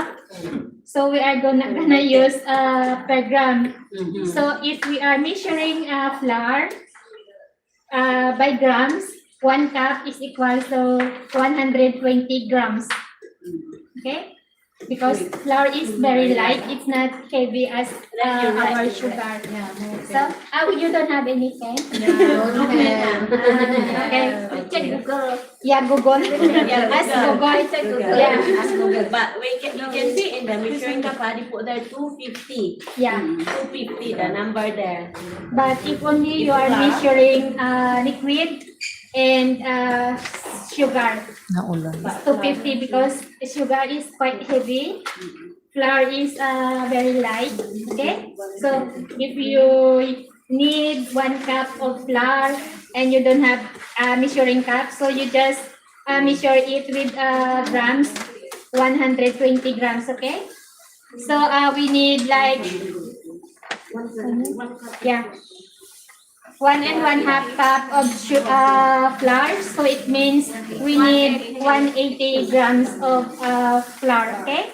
cup. So we are gonna use per gram. So if we are measuring flour by grams, 1 cup is equal to 120 grams. Okay? Because flour is very light, it's not heavy as our sugar. So, you don't have any pen? Okay. Check Google. Yeah, Google. Ask Google. Yeah. Ask Google. But you can see in the measuring cup, they put there 250. Yeah. 250, the number there. But if only you are measuring liquid and sugar, it's 250 because sugar is quite heavy. Flour is very light. Okay, so if you need 1 cup of flour and you don't have a measuring cup, so you just measure it with grams, 120 grams. Okay, so we need like 1.5 cup of flour, so it means we need 180 grams of flour. Okay.